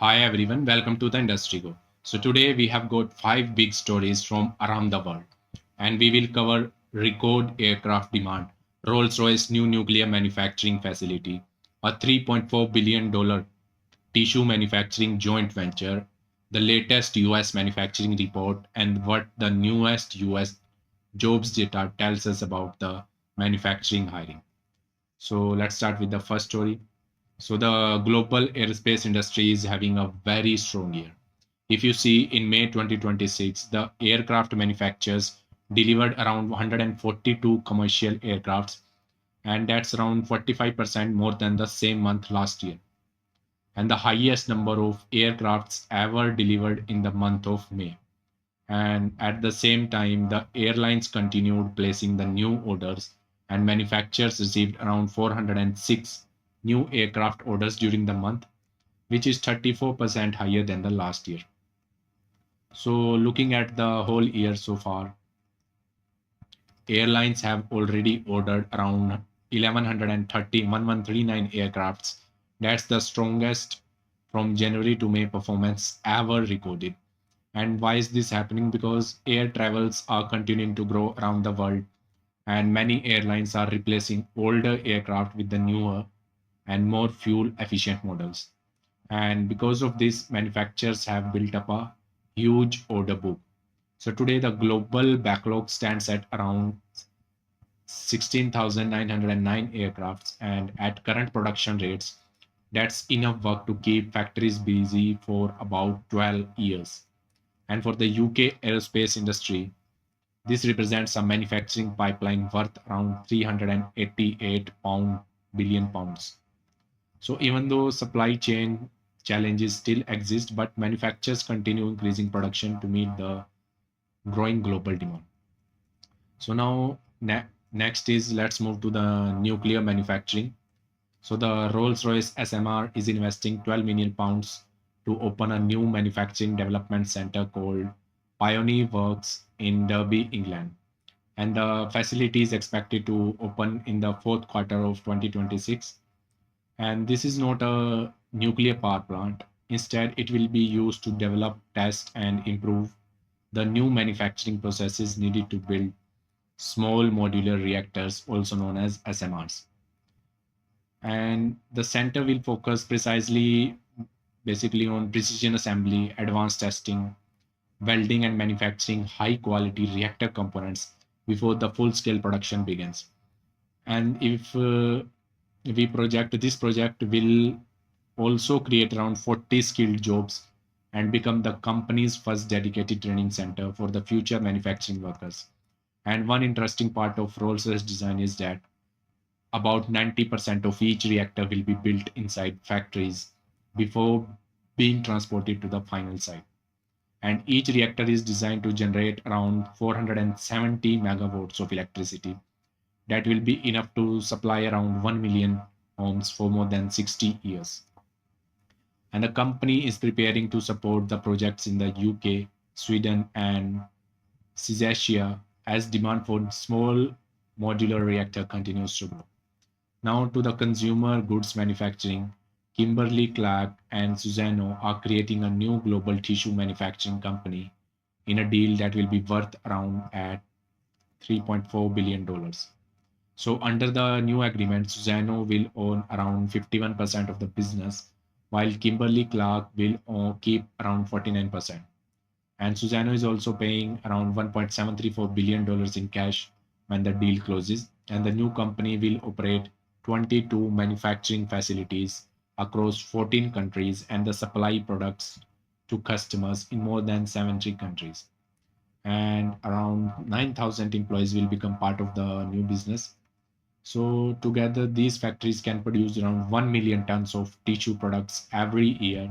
Hi everyone, welcome to the Industriqo. So today we have got five big stories from around the world, and we will cover record aircraft demand, Rolls-Royce new nuclear manufacturing facility, a $3.4 billion tissue manufacturing joint venture, the latest US manufacturing report, and what the newest US jobs data tells us about the manufacturing hiring. So let's start with the first story. So the global aerospace industry is having a very strong year. If you see in May 2026, the aircraft manufacturers delivered around 142 commercial aircrafts, and that's around 45% more than the same month last year, and the highest number of aircrafts ever delivered in the month of May. And at the same time, the airlines continued placing the new orders, and manufacturers received around 406 new aircraft orders during the month, which is 34% higher than the last year. So, looking at the whole year so far, airlines have already ordered around 1139 aircrafts. That's the strongest from January to May performance ever recorded. And why is this happening? Because air travels are continuing to grow around the world, and many airlines are replacing older aircraft with the newer and more fuel efficient models. And because of this, manufacturers have built up a huge order book. So today, the global backlog stands at around 16,909 aircrafts, and at current production rates, that's enough work to keep factories busy for about 12 years. And for the UK aerospace industry, this represents a manufacturing pipeline worth around 388 billion pounds. So even though supply chain challenges still exist, but manufacturers continue increasing production to meet the growing global demand. So now next is let's move to the nuclear manufacturing. So the Rolls-Royce SMR is investing 12 million pounds to open a new manufacturing development center called Pioneer Works in Derby, England. And the facility is expected to open in the fourth quarter of 2026. And this is not a nuclear power plant. Instead, it will be used to develop, test, and improve the new manufacturing processes needed to build small modular reactors, also known as SMRs. And the center will focus precisely basically on precision assembly, advanced testing, welding, and manufacturing high quality reactor components before the full scale production begins. And if we project this project will also create around 40 skilled jobs and become the company's first dedicated training center for the future manufacturing workers. And one interesting part of Rolls-Royce design is that about 90% of each reactor will be built inside factories before being transported to the final site. And each reactor is designed to generate around 470 megawatts of electricity. That will be enough to supply around 1 million homes for more than 60 years. And the company is preparing to support the projects in the UK, Sweden, and Czechia as demand for small modular reactor continues to grow. Now to the consumer goods manufacturing, Kimberly-Clark and Suzano are creating a new global tissue manufacturing company in a deal that will be worth around at $3.4 billion. So under the new agreement, Suzano will own around 51% of the business, while Kimberly-Clark will keep around 49%. And Suzano is also paying around $1.734 billion in cash when the deal closes, and the new company will operate 22 manufacturing facilities across 14 countries and the supply products to customers in more than 70 countries. And around 9,000 employees will become part of the new business. So together, these factories can produce around 1 million tons of tissue products every year,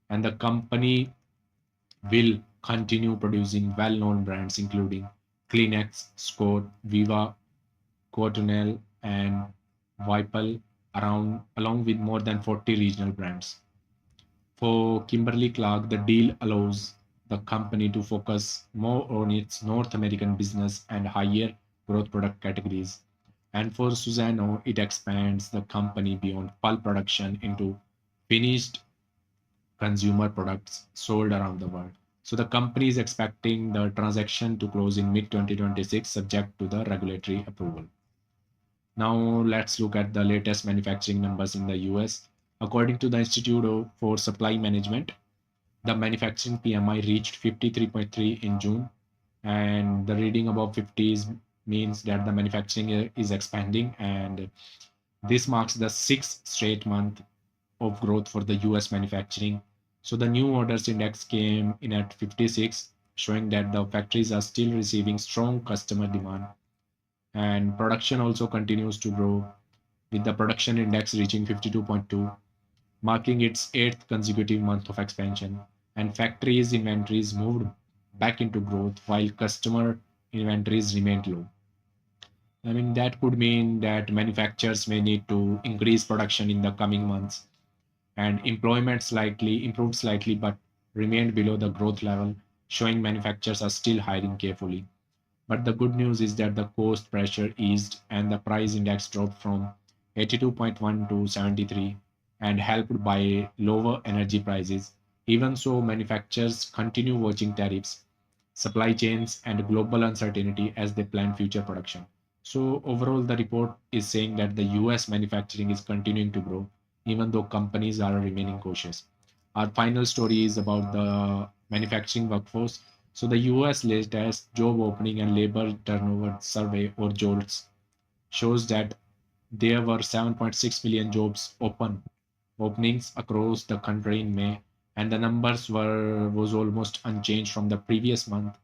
and the company will continue producing well-known brands including Kleenex, Scott, Viva, Cottonelle, and Vipal around along with more than 40 regional brands. For Kimberly-Clark, the deal allows the company to focus more on its North American business and higher growth product categories. And for Suzano, it expands the company beyond pulp production into finished consumer products sold around the world. So the company is expecting the transaction to close in mid 2026, subject to the regulatory approval. Now let's look at the latest manufacturing numbers in the US. According to the for Supply Management, the manufacturing PMI reached 53.3 in June, and the reading above 50 means that the manufacturing is expanding, and this marks the sixth straight month of growth for the US manufacturing. So the new orders index came in at 56, showing that the factories are still receiving strong customer demand, and production also continues to grow, with the production index reaching 52.2, marking its eighth consecutive month of expansion. And factories' inventories moved back into growth while customer inventories remained low. I mean, that could mean that manufacturers may need to increase production in the coming months, and employment slightly improved slightly but remained below the growth level, showing manufacturers are still hiring carefully. But the good news is that the cost pressure eased and the price index dropped from 82.1 to 73, and helped by lower energy prices. Even so, manufacturers continue watching tariffs, supply chains, and global uncertainty as they plan future production. So, overall, the report is saying that the US manufacturing is continuing to grow, even though companies are remaining cautious. Our final story is about the manufacturing workforce. So, the US latest job opening and labor turnover survey, or JOLTS, shows that there were 7.6 million jobs openings across the country in May, and the numbers were was almost unchanged from the previous month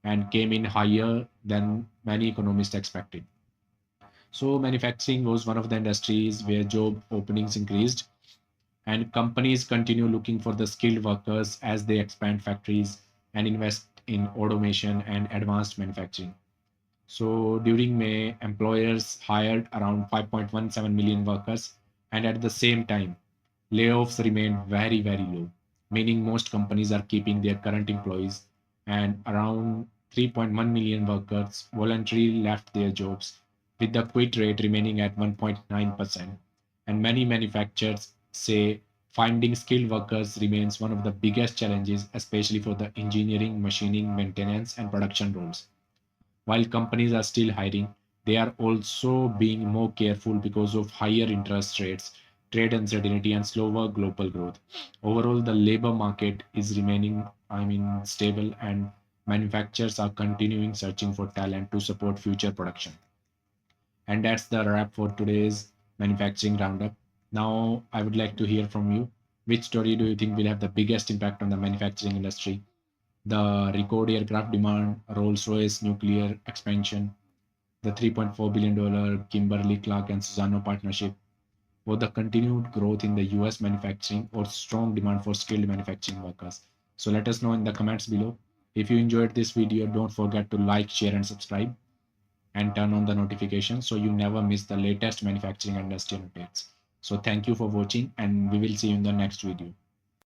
and came in higher than many economists expected. So, manufacturing was one of the industries where job openings increased, and companies continue looking for the skilled workers as they expand factories and invest in automation and advanced manufacturing. So, during May, employers hired around 5.17 million workers, and at the same time, layoffs remained very, very low, meaning most companies are keeping their current employees, and around 3.1 million workers voluntarily left their jobs, with the quit rate remaining at 1.9%. And many manufacturers say finding skilled workers remains one of the biggest challenges, especially for the engineering, machining, maintenance, and production roles. While companies are still hiring, they are also being more careful because of higher interest rates, trade uncertainty, and slower global growth. Overall, the labor market is remaining, stable, and manufacturers are continuing searching for talent to support future production. And that's the wrap for today's manufacturing roundup. Now, I would like to hear from you. Which story do you think will have the biggest impact on the manufacturing industry? The record aircraft demand, Rolls-Royce nuclear expansion, the $3.4 billion Kimberly-Clark and Suzano partnership, or the continued growth in the US manufacturing or strong demand for skilled manufacturing workers. So let us know in the comments below. If you enjoyed this video, don't forget to like, share, and subscribe, and turn on the notifications so you never miss the latest manufacturing industry updates. So thank you for watching, and we will see you in the next video.